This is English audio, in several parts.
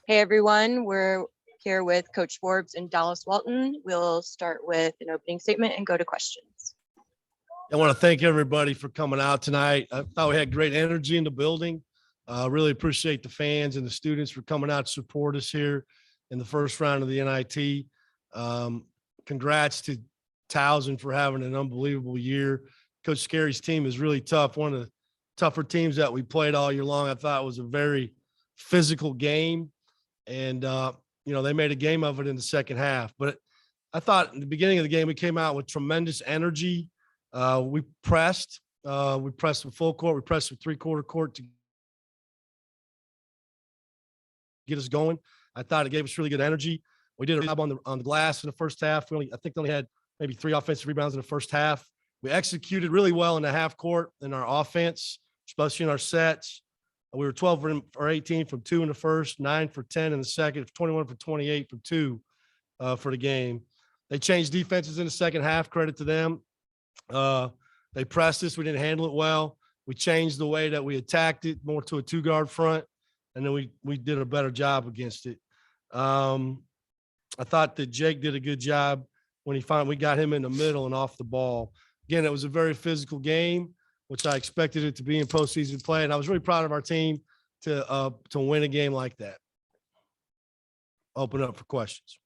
Hey everyone, we're here with Coach Forbes and Dallas Walton. We'll start with an opening statement and go to questions. I want to thank everybody for coming out tonight. I thought we had great energy in the building. Really appreciate the fans and the students for coming out to support us here in the first round of the NIT. Congrats to Towson for having an unbelievable year. Coach Scary's team is really tough. One of the tougher teams that we played all year long. I thought it was a very physical game. And, they made a game of it in the second half. But I thought in the beginning of the game, we came out with tremendous energy. We pressed with full court. We pressed with three-quarter court to get us going. I thought it gave us really good energy. We did a job on the glass in the first half. I think they only had maybe 3 offensive rebounds in the first half. We executed really well in the half court in our offense, especially in our sets. We were 12 for 18 from 2 in the first, 9 for 10 in the second, 21 for 28 from 2 for the game. They changed defenses in the second half. Credit to them. They pressed us. We didn't handle it well. We changed the way that we attacked it more to a 2-guard front, and then we did a better job against it. I thought that Jake did a good job when we got him in the middle and off the ball. Again, it was a very physical game, which I expected it to be in postseason play. And I was really proud of our team to win a game like that. Open up for questions.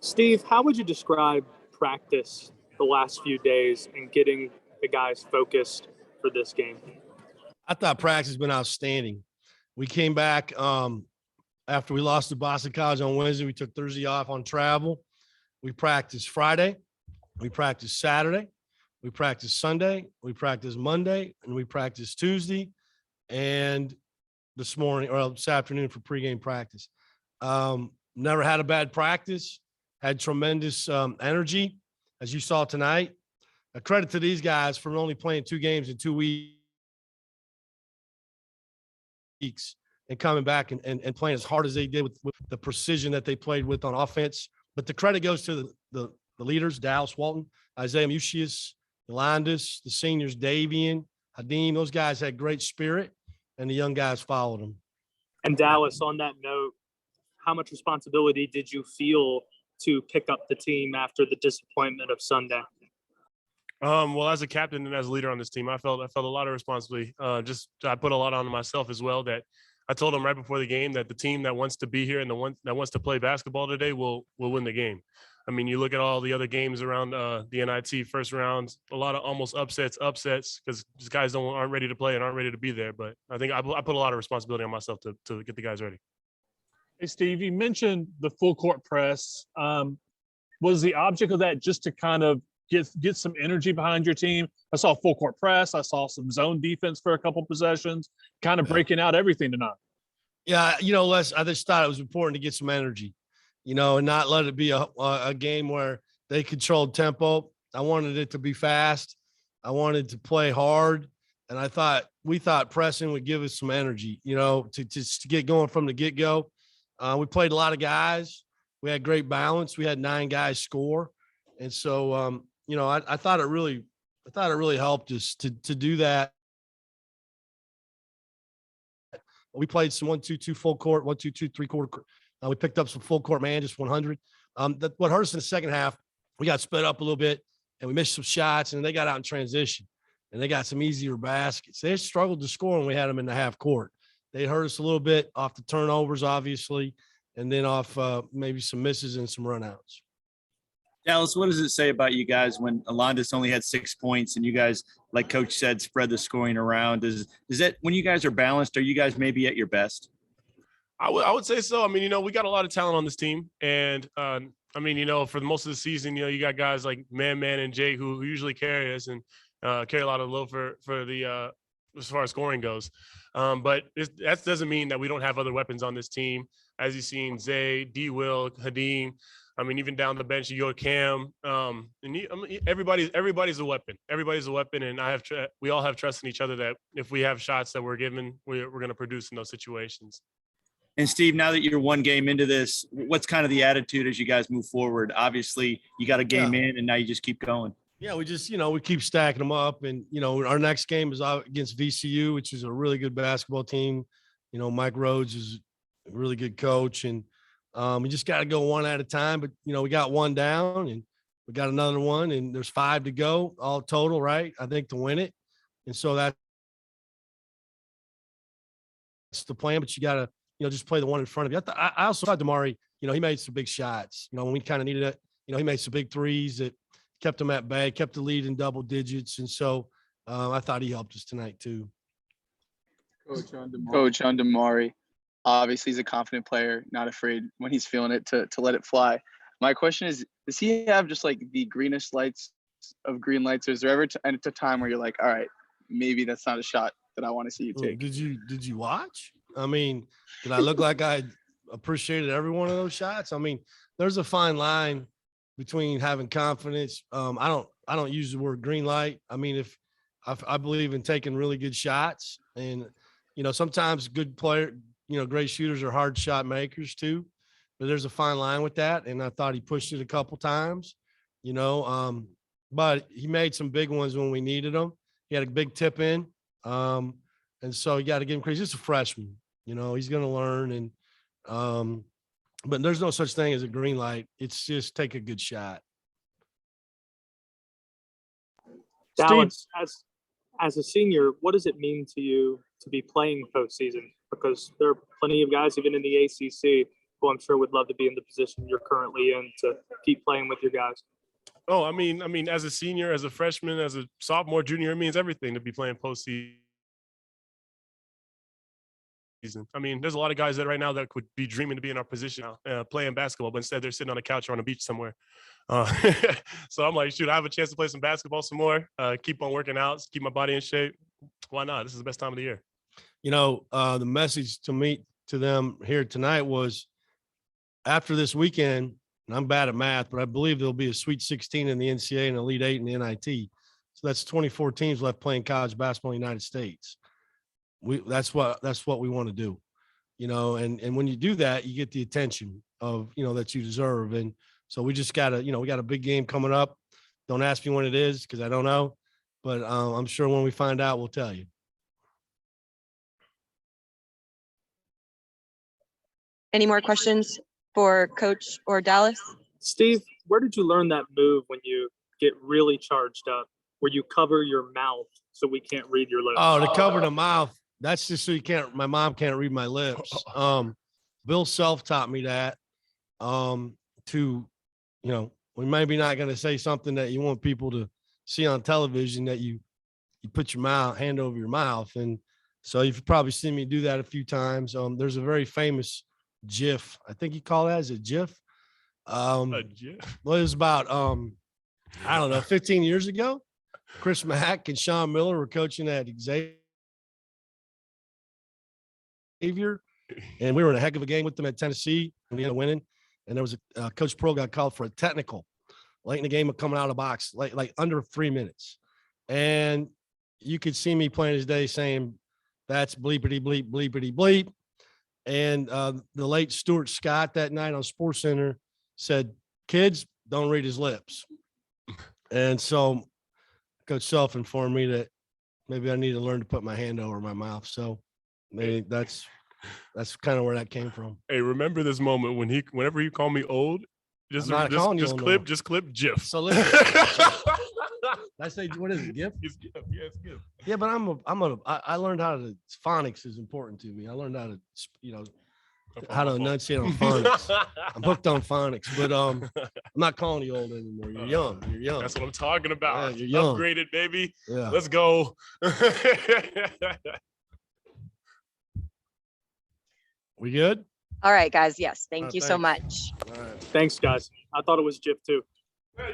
Steve, how would you describe practice the last few days and getting the guys focused for this game? I thought practice has been outstanding. We came back after we lost to Boston College on Wednesday. We took Thursday off on travel. We practiced Friday. We practiced Saturday. We practiced Sunday. We practiced Monday, and we practiced Tuesday, and this morning or this afternoon for pregame practice. Never had a bad practice. Had tremendous energy, as you saw tonight. A credit to these guys for only playing 2 games in 2 weeks and coming back and playing as hard as they did with the precision that they played with on offense. But the credit goes to the leaders, Dallas Walton, Isaiah Mucius, Yolandis, the seniors, Davian, Hadim. Those guys had great spirit, and the young guys followed them. And Dallas, on that note, how much responsibility did you feel to pick up the team after the disappointment of Sunday? Well, as a captain and as a leader on this team, I felt a lot of responsibility. I put a lot on myself as well. That I told them right before the game that the team that wants to be here and the one that wants to play basketball today will win the game. I mean, you look at all the other games around the NIT first rounds, a lot of almost upsets because these guys aren't ready to play and aren't ready to be there. But I think I put a lot of responsibility on myself to get the guys ready. Hey, Steve, you mentioned the full court press. Was the object of that just to kind of get some energy behind your team? I saw full court press. I saw some zone defense for a couple possessions, kind of breaking out everything tonight. Yeah, Les, I just thought it was important to get some energy, and not let it be a game where they controlled tempo. I wanted it to be fast. I wanted to play hard. And we thought pressing would give us some energy, to get going from the get-go. We played a lot of guys. We had great balance. We had 9 guys score. And so, I thought it really helped us to do that. We played some 1-2-2 full court, 1-2-2 3-quarter. We picked up some full court man, just 100. What hurt us in the second half, we got sped up a little bit and we missed some shots, and they got out in transition and they got some easier baskets. They struggled to score when we had them in the half court. They hurt us a little bit off the turnovers, obviously, and then off maybe some misses and some runouts. Dallas, what does it say about you guys when Yolandis only had 6 points and you guys, like Coach said, spread the scoring around? Is that when you guys are balanced, are you guys maybe at your best? I would say so. I mean, we got a lot of talent on this team. And, for most of the season, you got guys like Man and Jake who usually carry us and carry a lot of load for the as far as scoring goes. But that doesn't mean that we don't have other weapons on this team. As you've seen, Zay, D-Will, Hadim. I mean, even down the bench, you go Cam. Everybody's a weapon. Everybody's a weapon, and we all have trust in each other that if we have shots that we're given, we're going to produce in those situations. And Steve, now that you're 1 game into this, what's kind of the attitude as you guys move forward? Obviously, you got a game in, and now you just keep going. Yeah, we just, we keep stacking them up, and our next game is out against VCU, which is a really good basketball team. Mike Rhodes is a really good coach, and we just got to go one at a time. But, we got one down and we got another one, and there's 5 to go all total, right? I think to win it. And so that's the plan, but you got to, just play the one in front of you. I also thought Damari, he made some big shots, when we kind of needed it. He made some big threes that kept him at bay, kept the lead in double digits. And so I thought he helped us tonight too. Coach on Damari. Obviously, he's a confident player, not afraid when he's feeling it to let it fly. My question is, does he have just like the greenest lights of green lights? Or is there ever a time where you're like, all right, maybe that's not a shot that I want to see you take? Did you watch? I mean, did I look like I appreciated every one of those shots? I mean, there's a fine line between having confidence. I don't use the word green light. I mean, if I believe in taking really good shots, and sometimes good player, great shooters are hard shot makers too, but there's a fine line with that. And I thought he pushed it a couple times, but he made some big ones when we needed them. He had a big tip in. And so you got to give him credit. He's just a freshman, he's going to learn. And, but there's no such thing as a green light. It's just take a good shot. Dallas, as a senior, what does it mean to you to be playing postseason? Because there are plenty of guys, even in the ACC, who I'm sure would love to be in the position you're currently in to keep playing with your guys. Oh, I mean, as a senior, as a freshman, as a sophomore, junior, it means everything to be playing postseason. I mean, there's a lot of guys that right now that could be dreaming to be in our position now, playing basketball, but instead they're sitting on a couch or on a beach somewhere. So I'm like, shoot, I have a chance to play some basketball some more, keep on working out, keep my body in shape. Why not? This is the best time of the year. The message to them here tonight was after this weekend, and I'm bad at math, but I believe there'll be a Sweet 16 in the NCAA and Elite 8 in the NIT. So that's 24 teams left playing college basketball in the United States. That's what we want to do, and when you do that, you get the attention of, that you deserve. And so we just gotta, we got a big game coming up. Don't ask me when it is, because I don't know, but I'm sure when we find out, we'll tell you. Any more questions for Coach or Dallas? Steve, where did you learn that move when you get really charged up, where you cover your mouth so we can't read your lips? Oh, to cover the mouth. That's just so my mom can't read my lips. Bill Self taught me that, we maybe not going to say something that you want people to see on television, that you put your hand over your mouth. And so you've probably seen me do that a few times. There's a very famous GIF. I think you call that as a GIF. A GIF? Well, it was about, 15 years ago. Chris Mack and Sean Miller were coaching at Xavier, and we were in a heck of a game with them at Tennessee, and we ended up winning. And there was a Coach Pearl got called for a technical late in the game of coming out of the box, like under 3 minutes. And you could see me plain as day saying, "That's bleepity bleep, bleepity bleep." And the late Stuart Scott that night on SportsCenter said, "Kids, don't read his lips." And so Coach Self informed me that maybe I need to learn to put my hand over my mouth. So maybe that's kind of where that came from. Hey, remember this moment whenever he called me old, just clip GIF. So listen, I say, what is it, GIF? It's GIF. Yeah, it's GIF. Yeah, but I learned how to, phonics is important to me. I learned how to, how to enunciate on phonics. I'm hooked on phonics, but I'm not calling you old anymore. You're young. You're young. That's what I'm talking about. Yeah, you're young. Upgraded, baby. Yeah. Let's go. We good? All right, guys. Yes. Thank you so Thanks. much. All right. Thanks, guys. I thought it was GIF too. Yeah.